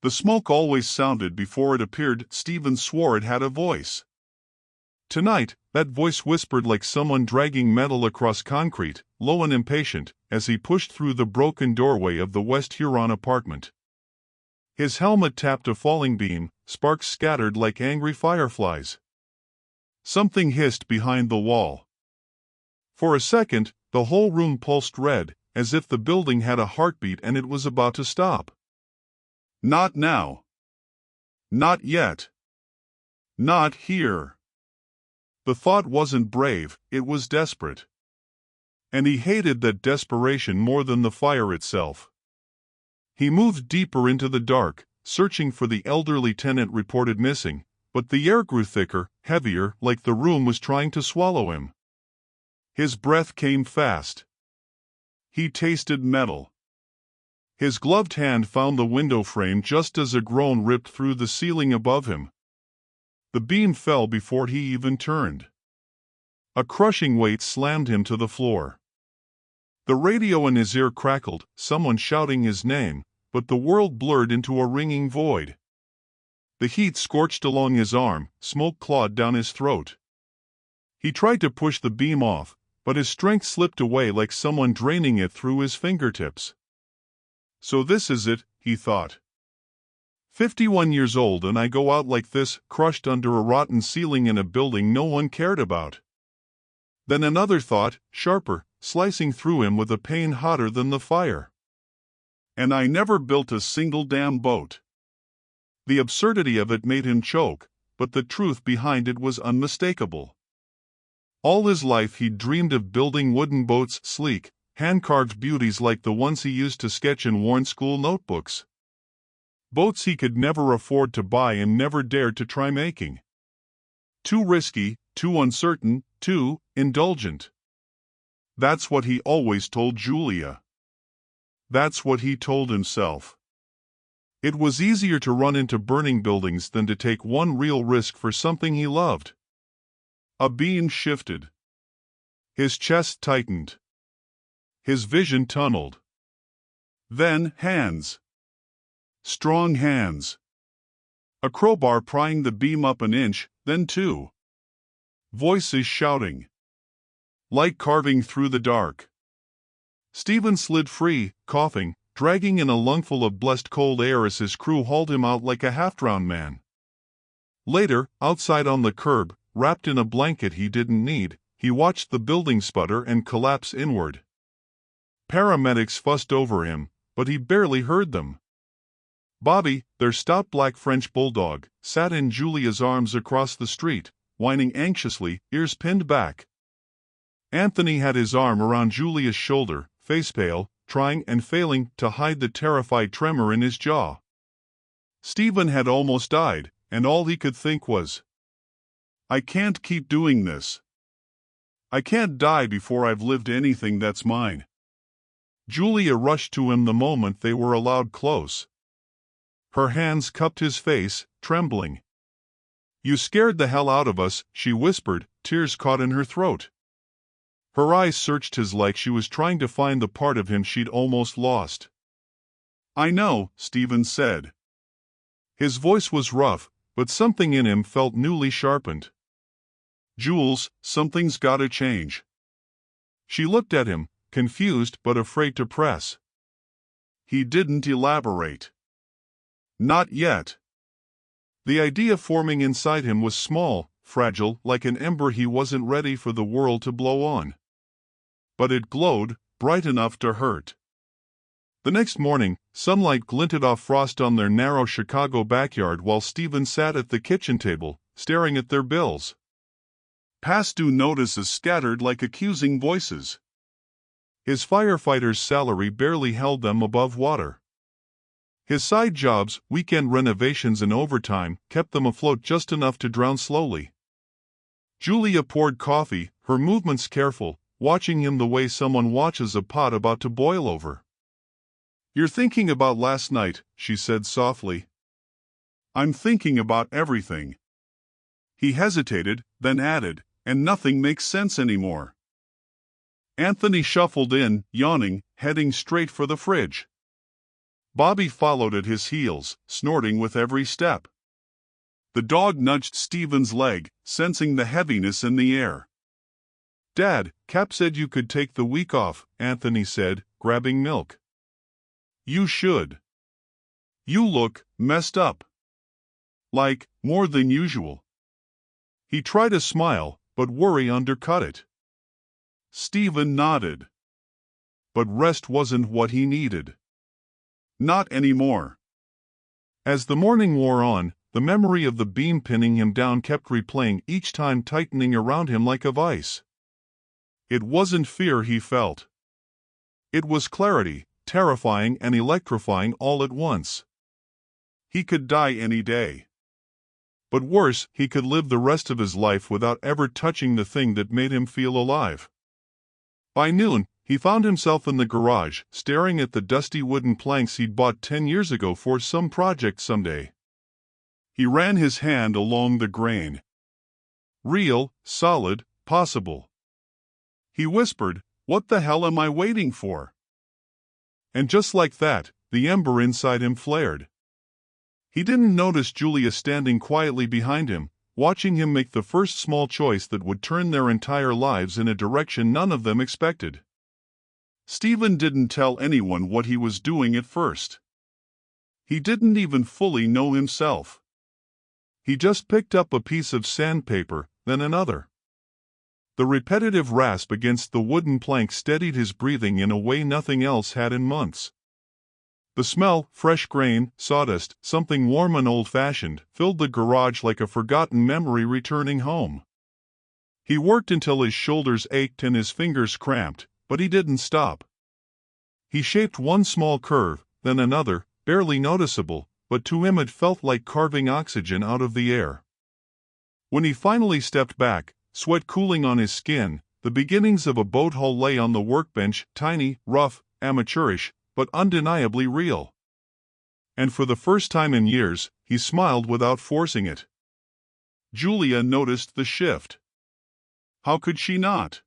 The smoke always sounded before it appeared. Steven swore it had a voice. Tonight, that voice whispered like someone dragging metal across concrete, low and impatient, as he pushed through the broken doorway of the West Huron apartment. His helmet tapped a falling beam, sparks scattered like angry fireflies. Something hissed behind the wall. For a second, the whole room pulsed red, as if the building had a heartbeat and it was about to stop. Not now. Not yet. Not here. The thought wasn't brave, it was desperate. And he hated that desperation more than the fire itself. He moved deeper into the dark, searching for the elderly tenant reported missing, but the air grew thicker, heavier, like the room was trying to swallow him. His breath came fast. He tasted metal. His gloved hand found the window frame just as a groan ripped through the ceiling above him. The beam fell before he even turned. A crushing weight slammed him to the floor. The radio in his ear crackled, someone shouting his name, but the world blurred into a ringing void. The heat scorched along his arm, smoke clawed down his throat. He tried to push the beam off, but his strength slipped away like someone draining it through his fingertips. So this is it, he thought. 51 years old and I go out like this, crushed under a rotten ceiling in a building no one cared about. Then another thought, sharper, slicing through him with a pain hotter than the fire. And I never built a single damn boat. The absurdity of it made him choke, but the truth behind it was unmistakable. All his life he'd dreamed of building wooden boats, sleek, hand-carved beauties like the ones he used to sketch in worn school notebooks. Boats he could never afford to buy and never dared to try making. Too risky, too uncertain, too indulgent. That's what he always told Julia. That's what he told himself. It was easier to run into burning buildings than to take one real risk for something he loved. A beam shifted. His chest tightened. His vision tunneled. Then hands. Strong hands. A crowbar prying the beam up an inch, then two. Voices shouting. Light carving through the dark. Steven slid free, coughing, dragging in a lungful of blessed cold air as his crew hauled him out like a half-drowned man. Later, outside on the curb, wrapped in a blanket he didn't need, he watched the building sputter and collapse inward. Paramedics fussed over him, but he barely heard them. Bobby, their stout black French bulldog, sat in Julia's arms across the street, whining anxiously, ears pinned back. Anthony had his arm around Julia's shoulder, face pale, trying and failing to hide the terrified tremor in his jaw. Steven had almost died, and all he could think was, I can't keep doing this. I can't die before I've lived anything that's mine. Julia rushed to him the moment they were allowed close. Her hands cupped his face, trembling. You scared the hell out of us, she whispered, tears caught in her throat. Her eyes searched his like she was trying to find the part of him she'd almost lost. I know, Steven said. His voice was rough, but something in him felt newly sharpened. Jules, something's gotta change. She looked at him, confused but afraid to press. He didn't elaborate. Not yet. The idea forming inside him was small, fragile, like an ember he wasn't ready for the world to blow on. But it glowed, bright enough to hurt. The next morning, sunlight glinted off frost on their narrow Chicago backyard while Steven sat at the kitchen table, staring at their bills. Past due notices scattered like accusing voices. His firefighter's salary barely held them above water. His side jobs, weekend renovations and overtime, kept them afloat just enough to drown slowly. Julia poured coffee, her movements careful, watching him the way someone watches a pot about to boil over. You're thinking about last night, she said softly. I'm thinking about everything. He hesitated, then added, and nothing makes sense anymore. Anthony shuffled in, yawning, heading straight for the fridge. Bobby followed at his heels, snorting with every step. The dog nudged Steven's leg, sensing the heaviness in the air. "Dad, Cap said you could take the week off," Anthony said, grabbing milk. "You should. You look messed up. Like, more than usual." He tried a smile, but worry undercut it. Steven nodded. But rest wasn't what he needed. Not anymore. As the morning wore on, the memory of the beam pinning him down kept replaying, each time tightening around him like a vice. It wasn't fear he felt. It was clarity, terrifying and electrifying all at once. He could die any day. But worse, he could live the rest of his life without ever touching the thing that made him feel alive. By noon, he found himself in the garage, staring at the dusty wooden planks he'd bought 10 years ago for some project someday. He ran his hand along the grain. Real, solid, possible. He whispered, "What the hell am I waiting for?" And just like that, the ember inside him flared. He didn't notice Julia standing quietly behind him, watching him make the first small choice that would turn their entire lives in a direction none of them expected. Steven didn't tell anyone what he was doing at first. He didn't even fully know himself. He just picked up a piece of sandpaper, then another. The repetitive rasp against the wooden plank steadied his breathing in a way nothing else had in months. The smell, fresh grain, sawdust, something warm and old-fashioned, filled the garage like a forgotten memory returning home. He worked until his shoulders ached and his fingers cramped, but he didn't stop. He shaped one small curve, then another, barely noticeable, but to him it felt like carving oxygen out of the air. When he finally stepped back, sweat cooling on his skin, the beginnings of a boat hull lay on the workbench, tiny, rough, amateurish, but undeniably real. And for the first time in years, he smiled without forcing it. Julia noticed the shift. How could she not?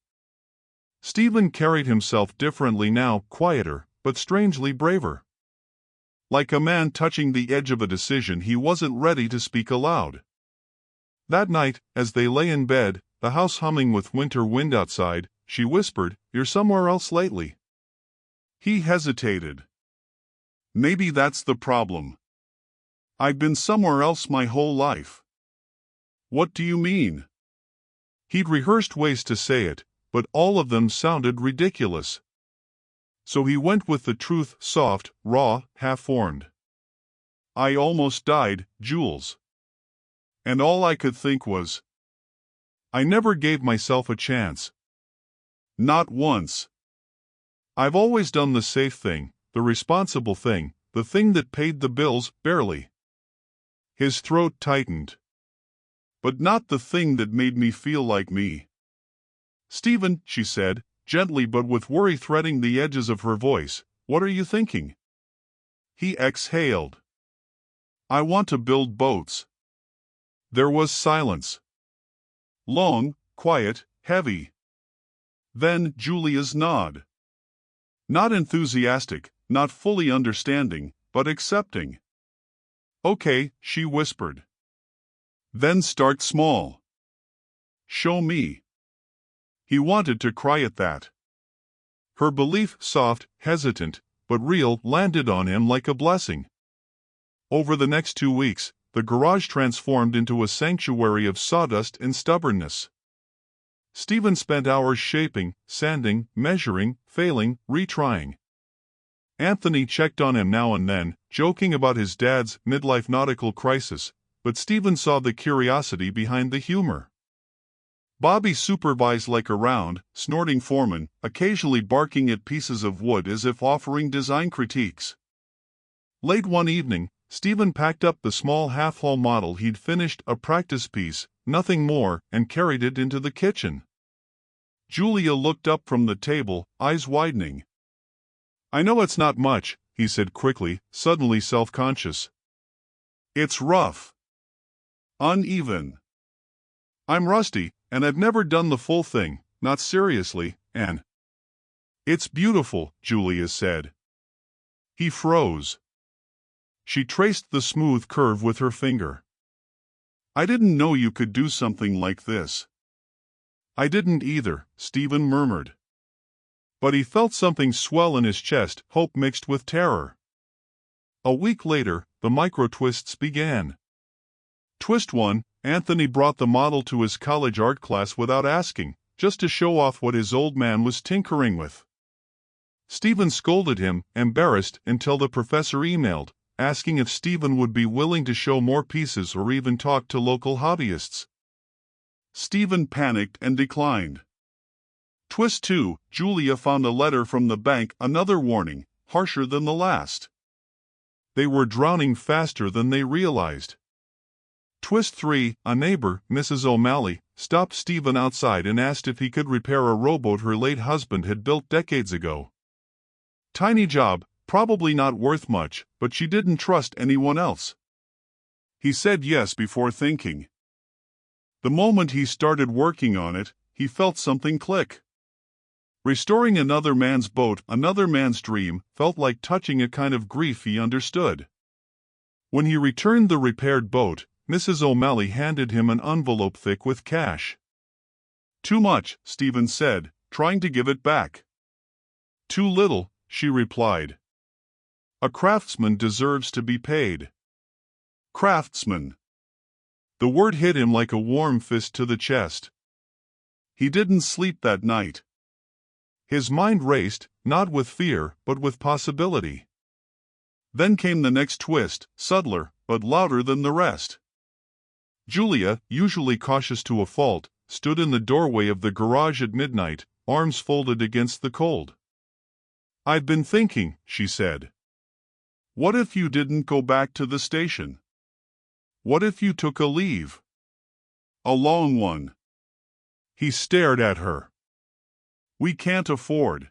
Steven carried himself differently now, quieter, but strangely braver. Like a man touching the edge of a decision he wasn't ready to speak aloud. That night, as they lay in bed, the house humming with winter wind outside, she whispered, "You're somewhere else lately." He hesitated. "Maybe that's the problem. I've been somewhere else my whole life." "What do you mean?" He'd rehearsed ways to say it, but all of them sounded ridiculous. So he went with the truth, soft, raw, half-formed. "I almost died, Jules. And all I could think was, I never gave myself a chance. Not once. I've always done the safe thing, the responsible thing, the thing that paid the bills, barely." His throat tightened. "But not the thing that made me feel like me." "Steven," she said, gently but with worry threading the edges of her voice, "what are you thinking?" He exhaled. "I want to build boats." There was silence. Long, quiet, heavy. Then Julia's nod. Not enthusiastic, not fully understanding, but accepting. "Okay," she whispered. "Then start small. Show me." He wanted to cry at that. Her belief, soft, hesitant, but real, landed on him like a blessing. Over the next 2 weeks, the garage transformed into a sanctuary of sawdust and stubbornness. Steven spent hours shaping, sanding, measuring, failing, retrying. Anthony checked on him now and then, joking about his dad's midlife nautical crisis, but Steven saw the curiosity behind the humor. Bobby supervised like a round, snorting foreman, occasionally barking at pieces of wood as if offering design critiques. Late one evening, Steven packed up the small half-hull model he'd finished, a practice piece, nothing more, and carried it into the kitchen. Julia looked up from the table, eyes widening. "I know it's not much," he said quickly, suddenly self-conscious. "It's rough. Uneven. I'm rusty, and I've never done the full thing, not seriously, and—" "It's beautiful," Julia said. He froze. She traced the smooth curve with her finger. "I didn't know you could do something like this." "I didn't either," Steven murmured. But he felt something swell in his chest, hope mixed with terror. A week later, the micro-twists began. Twist 1, Anthony brought the model to his college art class without asking, just to show off what his old man was tinkering with. Steven scolded him, embarrassed, until the professor emailed, asking if Steven would be willing to show more pieces or even talk to local hobbyists. Steven panicked and declined. Twist 2, Julia found a letter from the bank, another warning, harsher than the last. They were drowning faster than they realized. Twist 3, a neighbor, Mrs. O'Malley, stopped Steven outside and asked if he could repair a rowboat her late husband had built decades ago. Tiny job, probably not worth much, but she didn't trust anyone else. He said yes before thinking. The moment he started working on it, he felt something click. Restoring another man's boat, another man's dream, felt like touching a kind of grief he understood. When he returned the repaired boat, Mrs. O'Malley handed him an envelope thick with cash. "Too much," Steven said, trying to give it back. "Too little," she replied. "A craftsman deserves to be paid." Craftsman. The word hit him like a warm fist to the chest. He didn't sleep that night. His mind raced, not with fear, but with possibility. Then came the next twist, subtler, but louder than the rest. Julia, usually cautious to a fault, stood in the doorway of the garage at midnight, arms folded against the cold. "I've been thinking," she said. "What if you didn't go back to the station? What if you took a leave? A long one?" He stared at her. "We can't afford."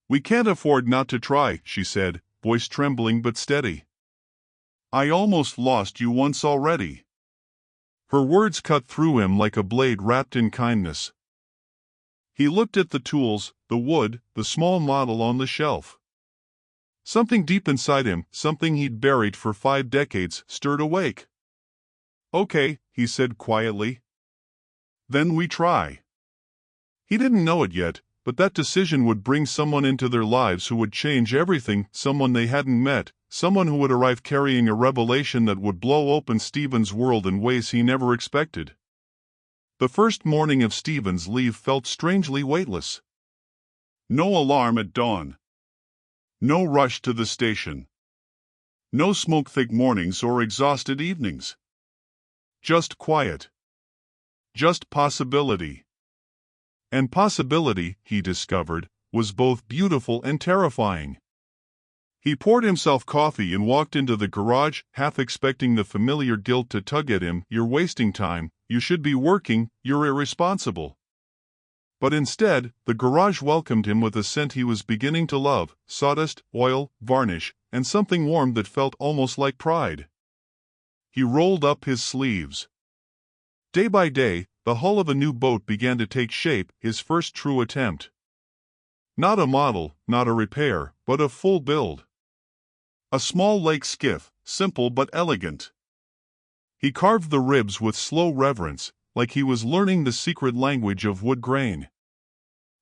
"We can't afford not to try," she said, voice trembling but steady. "I almost lost you once already." Her words cut through him like a blade wrapped in kindness. He looked at the tools, the wood, the small model on the shelf. Something deep inside him, something he'd buried for 5 decades, stirred awake. "Okay," he said quietly. "Then we try." He didn't know it yet, but that decision would bring someone into their lives who would change everything, someone they hadn't met, someone who would arrive carrying a revelation that would blow open Steven's world in ways he never expected. The first morning of Steven's leave felt strangely weightless. No alarm at dawn. No rush to the station. No smoke-thick mornings or exhausted evenings. Just quiet. Just possibility. And possibility, he discovered, was both beautiful and terrifying. He poured himself coffee and walked into the garage, half expecting the familiar guilt to tug at him. "You're wasting time, you should be working, you're irresponsible." But instead, the garage welcomed him with a scent he was beginning to love, sawdust, oil, varnish, and something warm that felt almost like pride. He rolled up his sleeves. Day by day, the hull of a new boat began to take shape, his first true attempt. Not a model, not a repair, but a full build. A small lake skiff, simple but elegant. He carved the ribs with slow reverence, like he was learning the secret language of wood grain.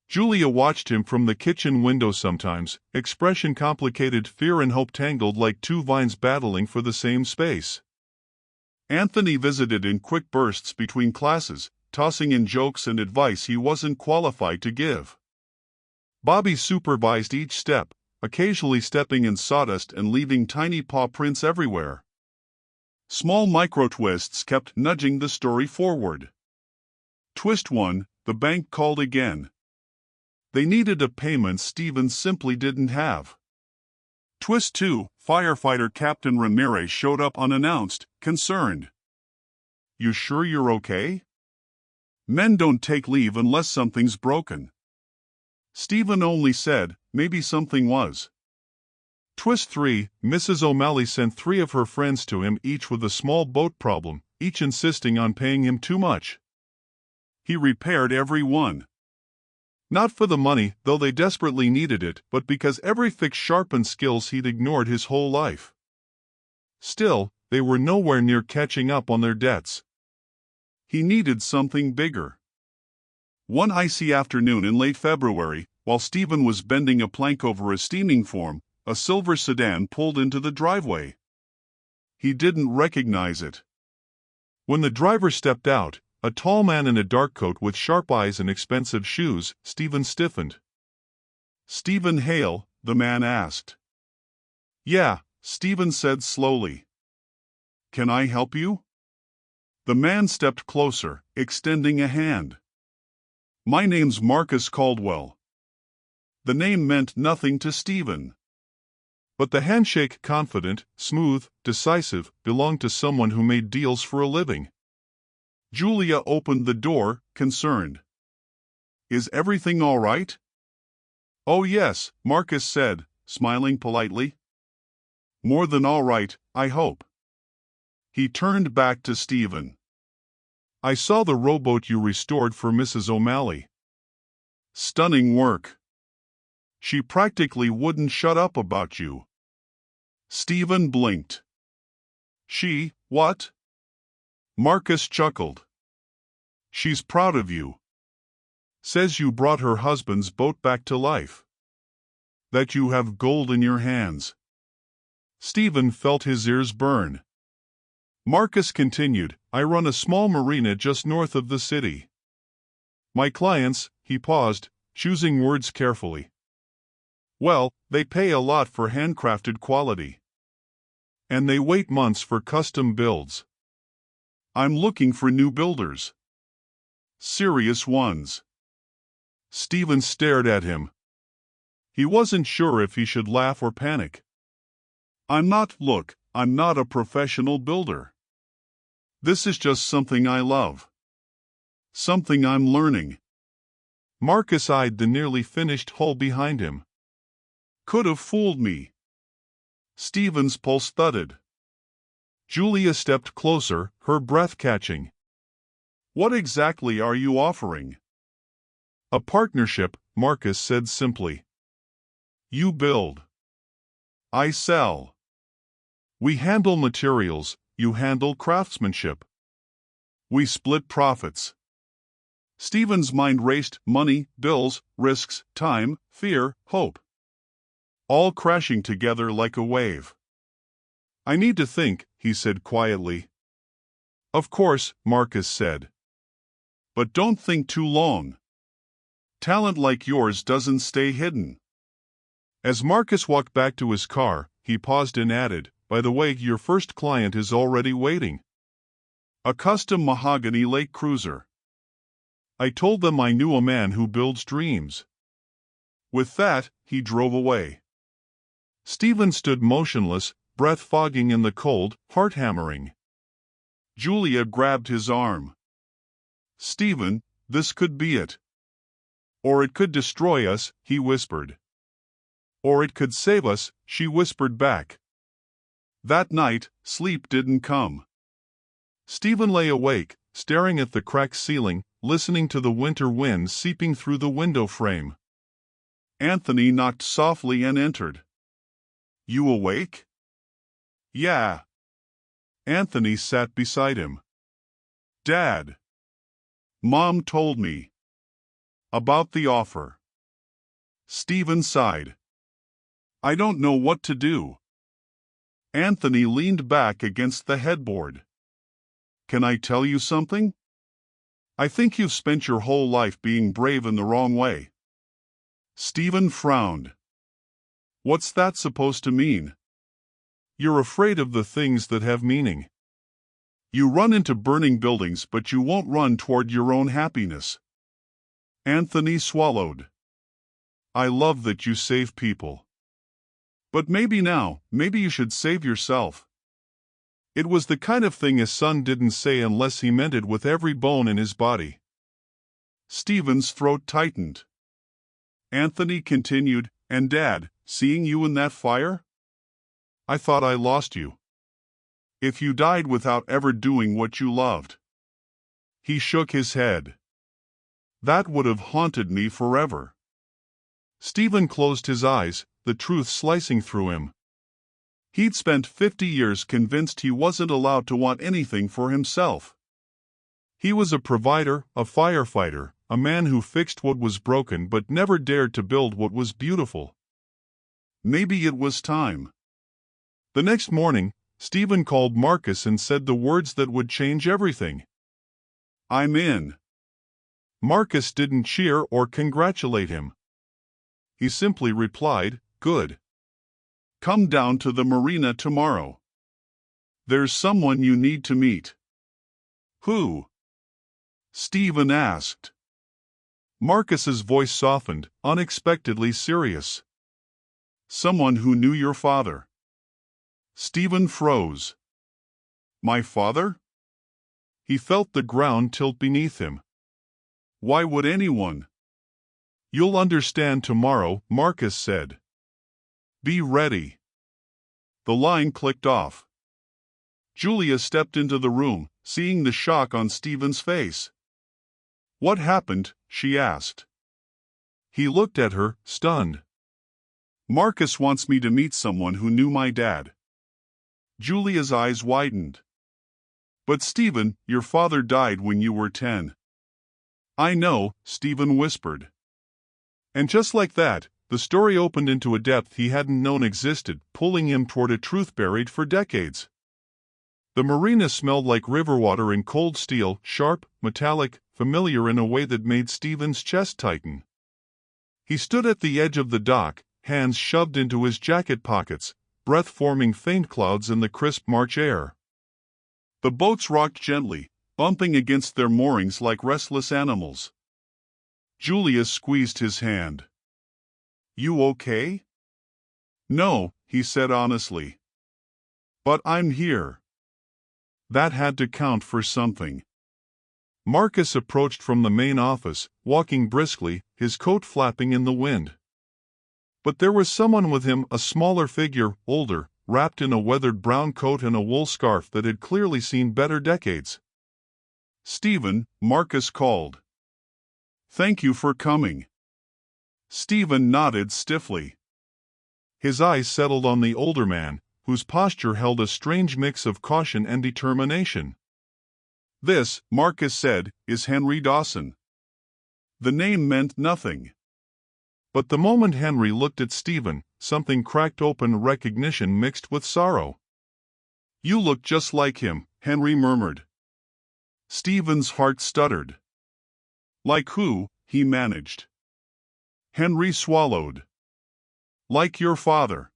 Julia watched him from the kitchen window sometimes, expression complicated, fear and hope tangled like two vines battling for the same space. Anthony visited in quick bursts between classes, tossing in jokes and advice he wasn't qualified to give. Bobby supervised each step, occasionally stepping in sawdust and leaving tiny paw prints everywhere. Small micro-twists kept nudging the story forward. Twist 1, the bank called again. They needed a payment Steven simply didn't have. Twist 2, firefighter Captain Ramirez showed up unannounced, concerned. "You sure you're okay? Men don't take leave unless something's broken." Steven only said, "Maybe something was." Twist 3, Mrs. O'Malley sent 3 of her friends to him, each with a small boat problem, each insisting on paying him too much. He repaired every one. Not for the money, though they desperately needed it, but because every fix sharpened skills he'd ignored his whole life. Still, they were nowhere near catching up on their debts. He needed something bigger. One icy afternoon in late February, while Steven was bending a plank over a steaming form, a silver sedan pulled into the driveway. He didn't recognize it. When the driver stepped out, a tall man in a dark coat with sharp eyes and expensive shoes, Steven stiffened. "Steven Hale?" the man asked. "Yeah," Steven said slowly. "Can I help you?" The man stepped closer, extending a hand. "My name's Marcus Caldwell." The name meant nothing to Steven. But the handshake, confident, smooth, decisive, belonged to someone who made deals for a living. Julia opened the door, concerned. "Is everything all right?" "Oh yes," Marcus said, smiling politely. "More than all right, I hope." He turned back to Steven. "I saw the rowboat you restored for Mrs. O'Malley. Stunning work. She practically wouldn't shut up about you." Steven blinked. "She, what?" Marcus chuckled. "She's proud of you. Says you brought her husband's boat back to life. That you have gold in your hands." Steven felt his ears burn. Marcus continued, "I run a small marina just north of the city. My clients," he paused, choosing words carefully. "Well, they pay a lot for handcrafted quality. And they wait months for custom builds. I'm looking for new builders. Serious ones." Steven stared at him. He wasn't sure if he should laugh or panic. I'm not a professional builder. This is just something I love. Something I'm learning." Marcus eyed the nearly finished hull behind him. "Could have fooled me." Steven's pulse thudded. Julia stepped closer, her breath catching. "What exactly are you offering?" "A partnership," Marcus said simply. "You build. I sell. We handle materials, you handle craftsmanship. We split profits." Steven's mind raced, money, bills, risks, time, fear, hope. All crashing together like a wave. "I need to think," he said quietly. "Of course," Marcus said. "But don't think too long. Talent like yours doesn't stay hidden." As Marcus walked back to his car, he paused and added, "By the way, your first client is already waiting. A custom mahogany lake cruiser. I told them I knew a man who builds dreams." With that, he drove away. Steven stood motionless, breath fogging in the cold, heart hammering. Julia grabbed his arm. "Steven, this could be it. Or it could destroy us," he whispered. "Or it could save us," she whispered back. That night, sleep didn't come. Steven lay awake, staring at the cracked ceiling, listening to the winter wind seeping through the window frame. Anthony knocked softly and entered. "You awake?" "Yeah." Anthony sat beside him. "Dad. Mom told me. About the offer." Steven sighed. "I don't know what to do." Anthony leaned back against the headboard. "Can I tell you something? I think you've spent your whole life being brave in the wrong way." Steven frowned. "What's that supposed to mean?" "You're afraid of the things that have meaning. You run into burning buildings, but you won't run toward your own happiness." Anthony swallowed. "I love that you save people. But maybe you should save yourself." It was the kind of thing a son didn't say unless he meant it with every bone in his body. Steven's throat tightened. Anthony continued, "And Dad, seeing you in that fire? I thought I lost you. If you died without ever doing what you loved." He shook his head. "That would have haunted me forever." Steven closed his eyes, the truth slicing through him. He'd spent 50 years convinced he wasn't allowed to want anything for himself. He was a provider, a firefighter, a man who fixed what was broken but never dared to build what was beautiful. Maybe it was time. The next morning, Steven called Marcus and said the words that would change everything. "I'm in." Marcus didn't cheer or congratulate him. He simply replied, "Good. Come down to the marina tomorrow. There's someone you need to meet." "Who?" Steven asked. Marcus's voice softened, unexpectedly serious. "Someone who knew your father." Steven froze. "My father?" He felt the ground tilt beneath him. "Why would anyone?" "You'll understand tomorrow," Marcus said. "Be ready." The line clicked off. Julia stepped into the room, seeing the shock on Steven's face. "What happened?" she asked. He looked at her, stunned. "Marcus wants me to meet someone who knew my dad." Julia's eyes widened. "But Steven, your father died when you were 10. "I know," Steven whispered. And just like that, the story opened into a depth he hadn't known existed, pulling him toward a truth buried for decades. The marina smelled like river water and cold steel, sharp, metallic, familiar in a way that made Steven's chest tighten. He stood at the edge of the dock, hands shoved into his jacket pockets, breath forming faint clouds in the crisp March air. The boats rocked gently, bumping against their moorings like restless animals. Julia squeezed his hand. "You okay?" "No," he said honestly. "But I'm here." That had to count for something. Marcus approached from the main office, walking briskly, his coat flapping in the wind. But there was someone with him, a smaller figure, older, wrapped in a weathered brown coat and a wool scarf that had clearly seen better decades. "Steven," Marcus called. "Thank you for coming." Steven nodded stiffly. His eyes settled on the older man, whose posture held a strange mix of caution and determination. "This," Marcus said, "is Henry Dawson." The name meant nothing. But the moment Henry looked at Steven, something cracked open, recognition mixed with sorrow. "You look just like him," Henry murmured. Steven's heart stuttered. "Like who?" he managed. Henry swallowed. "Like your father."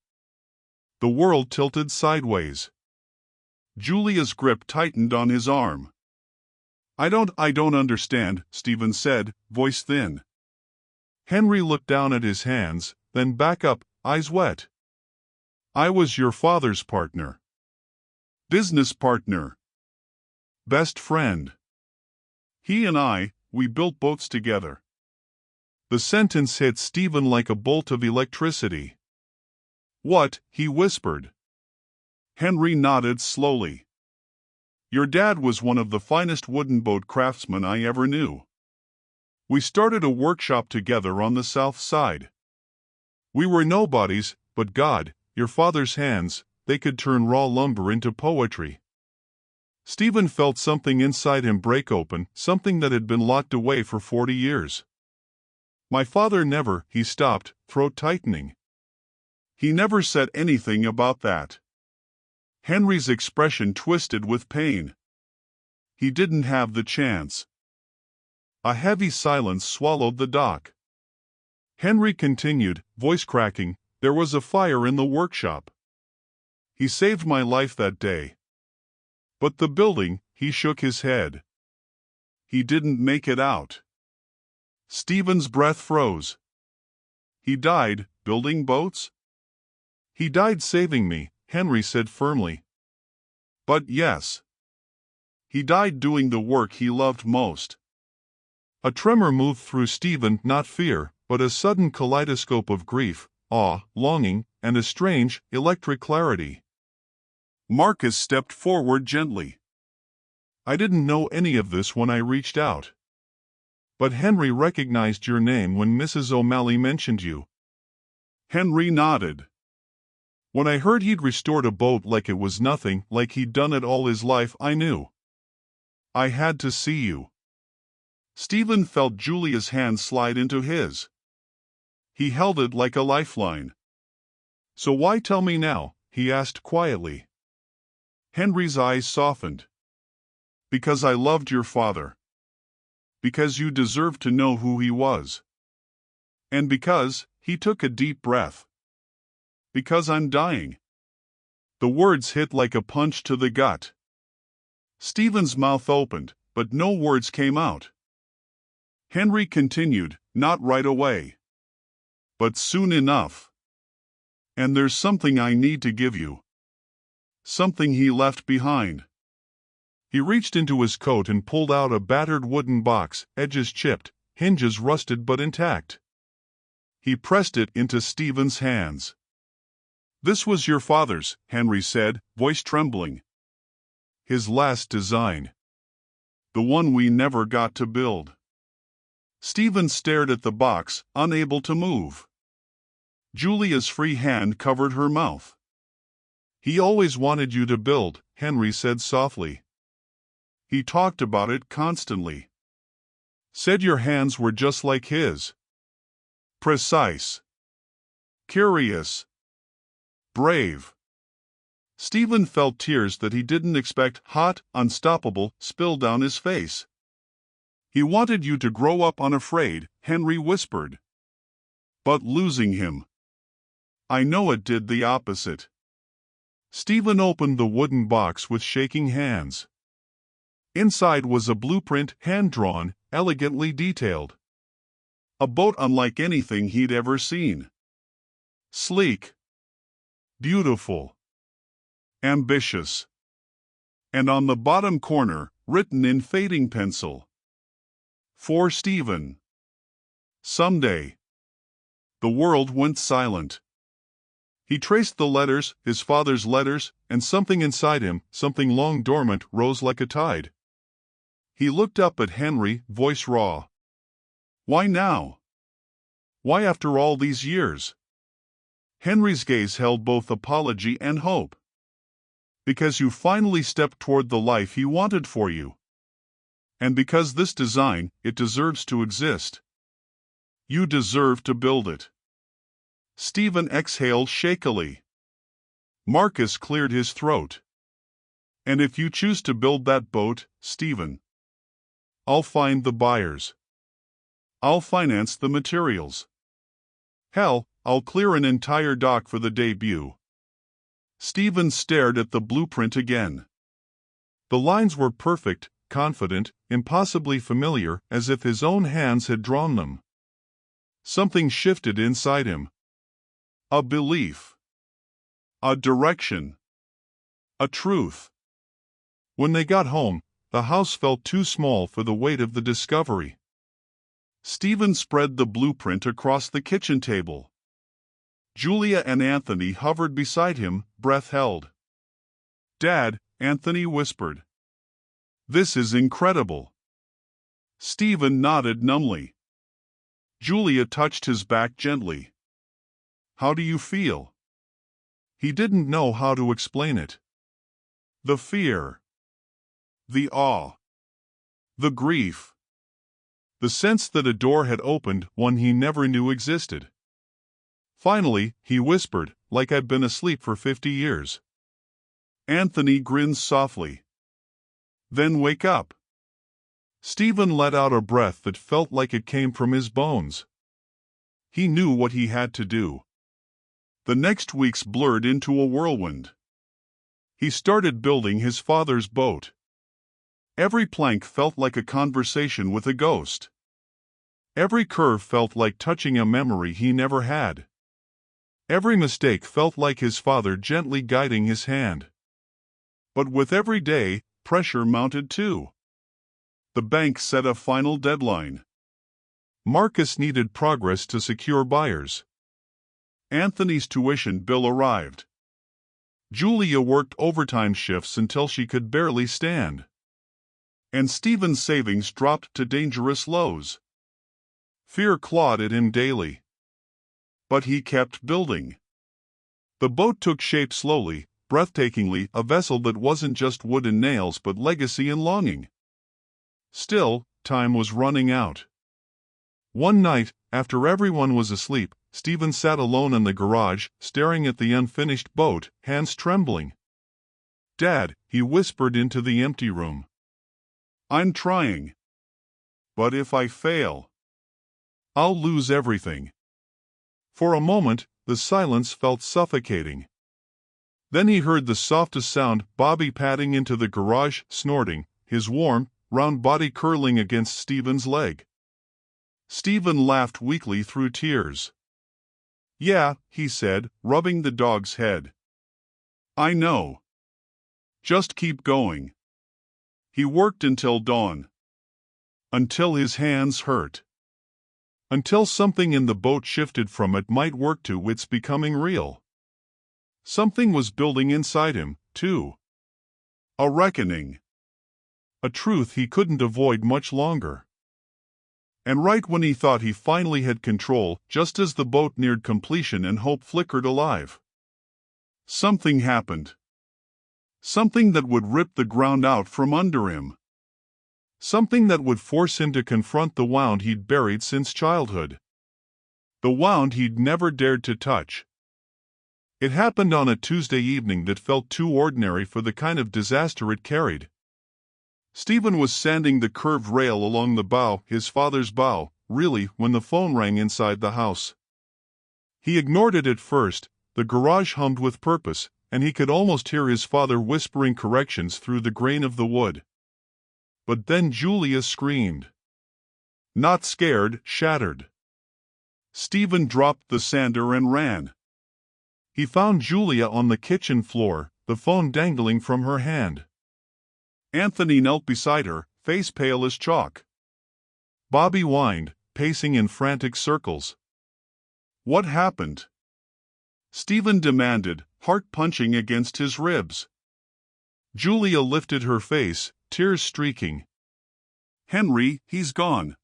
The world tilted sideways. Julia's grip tightened on his arm. I don't understand," Steven said, voice thin. Henry looked down at his hands, then back up, eyes wet. "I was your father's partner. Business partner. Best friend. He and we built boats together." The sentence hit Steven like a bolt of electricity. "What?" he whispered. Henry nodded slowly. "Your dad was one of the finest wooden boat craftsmen I ever knew. We started a workshop together on the south side. We were nobodies, but God, your father's hands, they could turn raw lumber into poetry." Steven felt something inside him break open, something that had been locked away for 40 years. "My father never," he stopped, throat tightening. "He never said anything about that." Henry's expression twisted with pain. "He didn't have the chance." A heavy silence swallowed the dock. Henry continued, voice cracking, "There was a fire in the workshop. He saved my life that day. But the building," he shook his head. "He didn't make it out." Steven's breath froze. "He died, building boats?" "He died saving me," Henry said firmly. "But yes. He died doing the work he loved most." A tremor moved through Steven, not fear, but a sudden kaleidoscope of grief, awe, longing, and a strange, electric clarity. Marcus stepped forward gently. "I didn't know any of this when I reached out. But Henry recognized your name when Mrs. O'Malley mentioned you." Henry nodded. When I heard he'd restored a boat like it was nothing, like he'd done it all his life, I knew. I had to see you. Steven felt Julia's hand slide into his. He held it like a lifeline. So why tell me now? He asked quietly. Henry's eyes softened. Because I loved your father. Because you deserved to know who he was. And because, he took a deep breath. Because I'm dying. The words hit like a punch to the gut. Steven's mouth opened, but no words came out. Henry continued, not right away. But soon enough. And there's something I need to give you. Something he left behind. He reached into his coat and pulled out a battered wooden box, edges chipped, hinges rusted but intact. He pressed it into Steven's hands. This was your father's, Henry said, voice trembling. His last design. The one we never got to build. Steven stared at the box, unable to move. Julia's free hand covered her mouth. He always wanted you to build, Henry said softly. He talked about it constantly. Said your hands were just like his. Precise. Curious. Brave. Steven felt tears that he didn't expect, hot, unstoppable, spill down his face. He wanted you to grow up unafraid, Henry whispered. But losing him. I know it did the opposite. Steven opened the wooden box with shaking hands. Inside was a blueprint, hand-drawn, elegantly detailed. A boat unlike anything he'd ever seen. Sleek. Beautiful. Ambitious. And on the bottom corner, written in fading pencil. For Steven. Someday. The world went silent. He traced the letters, his father's letters, and something inside him, something long dormant, rose like a tide. He looked up at Henry, voice raw. Why now? Why after all these years? Henry's gaze held both apology and hope. Because you finally stepped toward the life he wanted for you. And because this design, it deserves to exist. You deserve to build it. Steven exhaled shakily. Marcus cleared his throat. And if you choose to build that boat, Steven, I'll find the buyers. I'll finance the materials. Hell, I'll clear an entire dock for the debut. Steven stared at the blueprint again. The lines were perfect, confident, impossibly familiar, as if his own hands had drawn them. Something shifted inside him. A belief. A direction. A truth. When they got home, the house felt too small for the weight of the discovery. Steven spread the blueprint across the kitchen table. Julia and Anthony hovered beside him, breath held. Dad, Anthony whispered. This is incredible. Steven nodded numbly. Julia touched his back gently. How do you feel? He didn't know how to explain it. The fear. The awe. The grief. The sense that a door had opened, one he never knew existed. Finally, he whispered, like I'd been asleep for 50 years. Anthony grinned softly. Then wake up. Steven let out a breath that felt like it came from his bones. He knew what he had to do. The next weeks blurred into a whirlwind. He started building his father's boat. Every plank felt like a conversation with a ghost. Every curve felt like touching a memory he never had. Every mistake felt like his father gently guiding his hand. But with every day, pressure mounted too. The bank set a final deadline. Marcus needed progress to secure buyers. Anthony's tuition bill arrived. Julia worked overtime shifts until she could barely stand. And Steven's savings dropped to dangerous lows. Fear clawed at him daily. But he kept building. The boat took shape slowly, breathtakingly, a vessel that wasn't just wood and nails but legacy and longing. Still, time was running out. One night, after everyone was asleep, Steven sat alone in the garage, staring at the unfinished boat, hands trembling. "Dad," he whispered into the empty room. "I'm trying. But if I fail, I'll lose everything." For a moment, the silence felt suffocating. Then he heard the softest sound, Bobby padding into the garage, snorting, his warm, round body curling against Steven's leg. Steven laughed weakly through tears. "Yeah," he said, rubbing the dog's head. "I know. Just keep going." He worked until dawn. Until his hands hurt. Until something in the boat shifted from "it might work" to "it's becoming real." Something was building inside him, too. A reckoning. A truth he couldn't avoid much longer. And right when he thought he finally had control, just as the boat neared completion and hope flickered alive, something happened. Something that would rip the ground out from under him. Something that would force him to confront the wound he'd buried since childhood. The wound he'd never dared to touch. It happened on a Tuesday evening that felt too ordinary for the kind of disaster it carried. Steven was sanding the curved rail along the bow, his father's bow, really, when the phone rang inside the house. He ignored it at first. The garage hummed with purpose, and he could almost hear his father whispering corrections through the grain of the wood. But then Julia screamed. Not scared, shattered. Steven dropped the sander and ran. He found Julia on the kitchen floor, the phone dangling from her hand. Anthony knelt beside her, face pale as chalk. Bobby whined, pacing in frantic circles. "What happened?" Steven demanded, heart punching against his ribs. Julia lifted her face, tears streaking. "Henry, he's gone."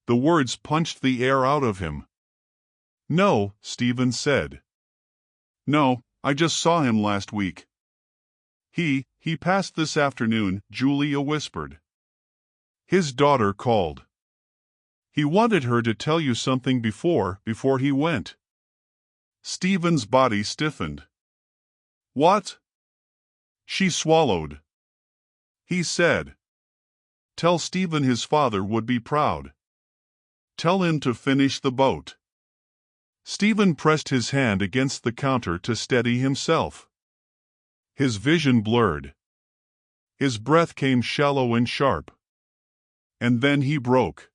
The words punched the air out of him. "No," Steven said. "No, I just saw him last week." He passed this afternoon," Julia whispered. His daughter called. "He wanted her to tell you something before he went." Steven's body stiffened. "What?" She swallowed. He said, "Tell Steven his father would be proud. Tell him to finish the boat." Steven pressed his hand against the counter to steady himself. His vision blurred. His breath came shallow and sharp. And then he broke.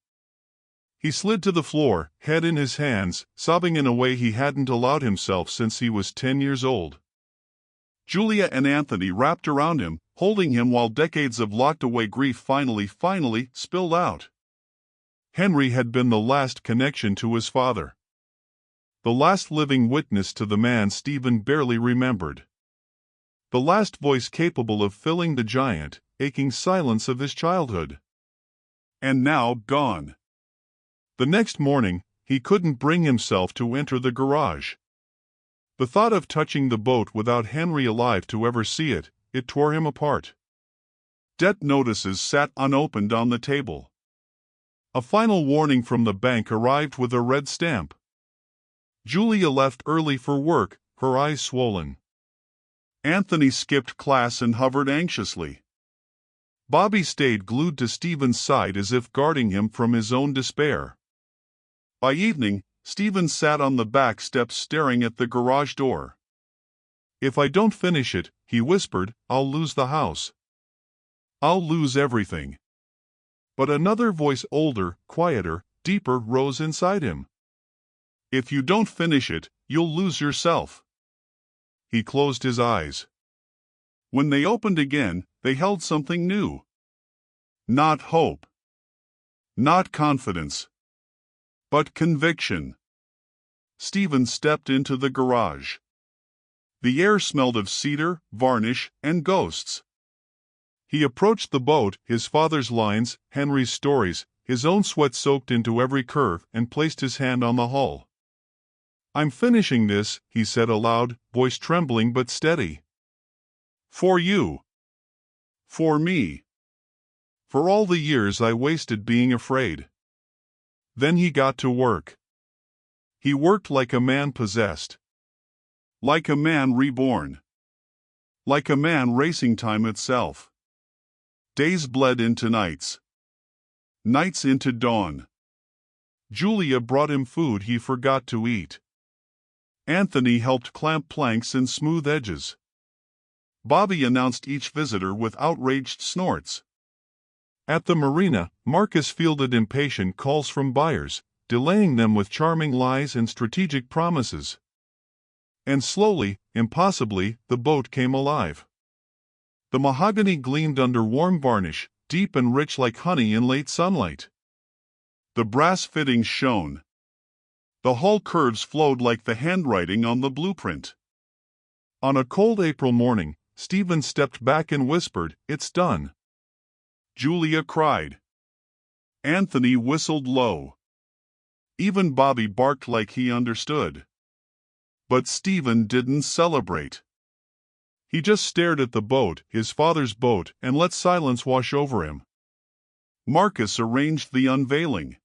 He slid to the floor, head in his hands, sobbing in a way he hadn't allowed himself since he was 10 years old. Julia and Anthony wrapped around him, holding him while decades of locked-away grief finally spilled out. Henry had been the last connection to his father. The last living witness to the man Steven barely remembered. The last voice capable of filling the giant, aching silence of his childhood. And now gone. The next morning, he couldn't bring himself to enter the garage. The thought of touching the boat without Henry alive to ever see it tore him apart. Debt notices sat unopened on the table. A final warning from the bank arrived with a red stamp. Julia left early for work, her eyes swollen. Anthony skipped class and hovered anxiously. Bobby stayed glued to Steven's side as if guarding him from his own despair. By evening, Steven sat on the back steps staring at the garage door. "If I don't finish it," he whispered, "I'll lose the house. I'll lose everything." But another voice, older, quieter, deeper, rose inside him. "If you don't finish it, you'll lose yourself." He closed his eyes. When they opened again, they held something new. Not hope. Not confidence. But conviction. Steven stepped into the garage. The air smelled of cedar, varnish, and ghosts. He approached the boat, his father's lines, Henry's stories, his own sweat soaked into every curve, and placed his hand on the hull. I'm finishing this, he said aloud, voice trembling but steady. For you. For me. For all the years I wasted being afraid. Then he got to work. He worked like a man possessed. Like a man reborn. Like a man racing time itself. Days bled into nights. Nights into dawn. Julia brought him food he forgot to eat. Anthony helped clamp planks and smooth edges. Bobby announced each visitor with outraged snorts. At the marina, Marcus fielded impatient calls from buyers, delaying them with charming lies and strategic promises. And slowly, impossibly, the boat came alive. The mahogany gleamed under warm varnish, deep and rich like honey in late sunlight. The brass fittings shone. The hull curves flowed like the handwriting on the blueprint. On a cold April morning, Steven stepped back and whispered, "It's done." Julia cried. Anthony whistled low. Even Bobby barked like he understood. But Steven didn't celebrate. He just stared at the boat, his father's boat, and let silence wash over him. Marcus arranged the unveiling.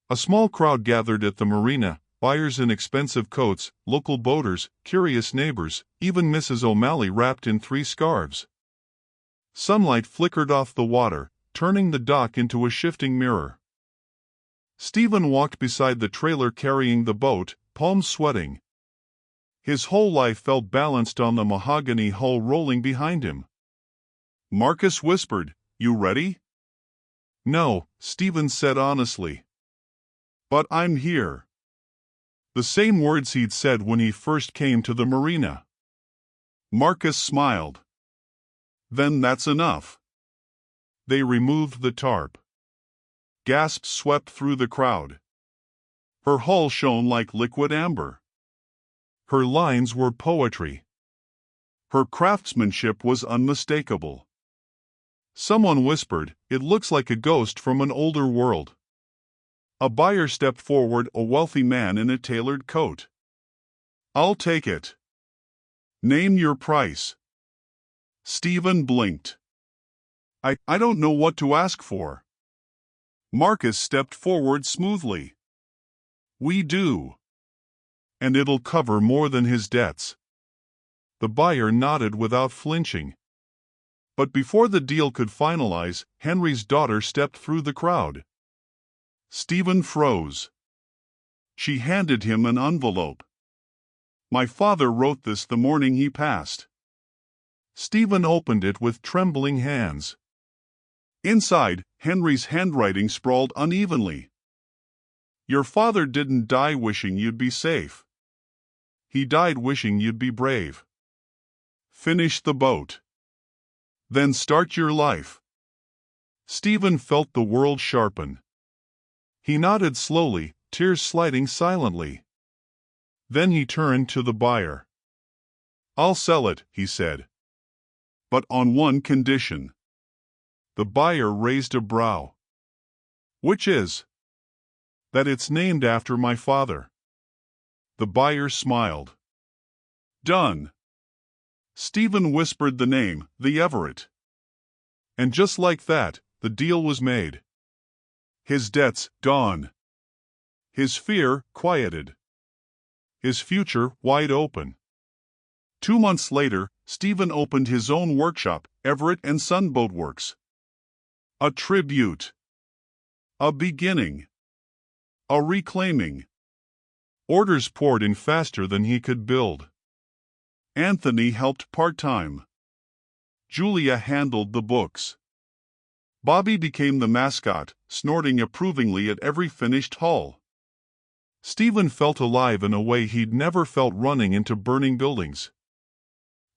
A small crowd gathered at the marina, buyers in expensive coats, local boaters, curious neighbors, even Mrs. O'Malley wrapped in 3 scarves. Sunlight flickered off the water, turning the dock into a shifting mirror. Steven walked beside the trailer carrying the boat, palms sweating. His whole life felt balanced on the mahogany hull rolling behind him. Marcus whispered, "You ready?" "No," Steven said honestly. "But I'm here." The same words he'd said when he first came to the marina. Marcus smiled. "Then that's enough." They removed the tarp. Gasps swept through the crowd. Her hull shone like liquid amber. Her lines were poetry. Her craftsmanship was unmistakable. Someone whispered, "It looks like a ghost from an older world." A buyer stepped forward, a wealthy man in a tailored coat. "I'll take it." "Name your price." Steven blinked. I don't know what to ask for." Marcus stepped forward smoothly. "We do. And it'll cover more than his debts." The buyer nodded without flinching. But before the deal could finalize, Henry's daughter stepped through the crowd. Steven froze. She handed him an envelope. "My father wrote this the morning he passed." Steven opened it with trembling hands. Inside, Henry's handwriting sprawled unevenly. "Your father didn't die wishing you'd be safe. He died wishing you'd be brave. Finish the boat. Then start your life." Steven felt the world sharpen. He nodded slowly, tears sliding silently. Then he turned to the buyer. "I'll sell it," he said. "But on one condition." The buyer raised a brow. "Which is?" "That it's named after my father." The buyer smiled. "Done." Steven whispered the name, the Everett. And just like that, the deal was made. His debts gone. His fear quieted. His future wide open. 2 months later, Steven opened his own workshop, Everett and Son Boat Works. A tribute. A beginning. A reclaiming. Orders poured in faster than he could build. Anthony helped part-time. Julia handled the books. Bobby became the mascot, snorting approvingly at every finished hull. Steven felt alive in a way he'd never felt running into burning buildings.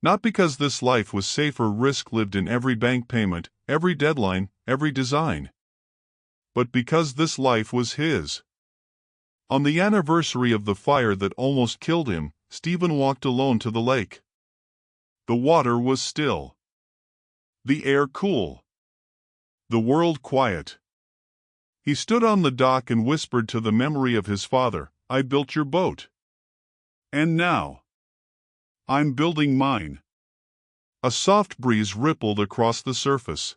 Not because this life was safe or risk lived in every bank payment, every deadline, every design. But because this life was his. On the anniversary of the fire that almost killed him, Steven walked alone to the lake. The water was still. The air cool. The world quiet. He stood on the dock and whispered to the memory of his father, "I built your boat. And now, I'm building mine. A soft breeze rippled across the surface.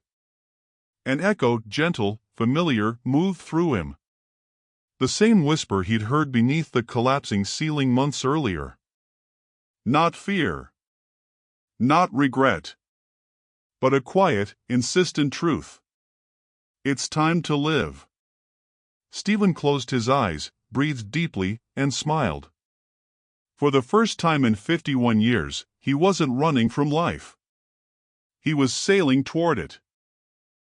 An echo, gentle, familiar, moved through him. The same whisper he'd heard beneath the collapsing ceiling months earlier. Not fear. Not regret. But a quiet, insistent truth. It's time to live. Steven closed his eyes, breathed deeply, and smiled. For the first time in 51 years, he wasn't running from life. He was sailing toward it.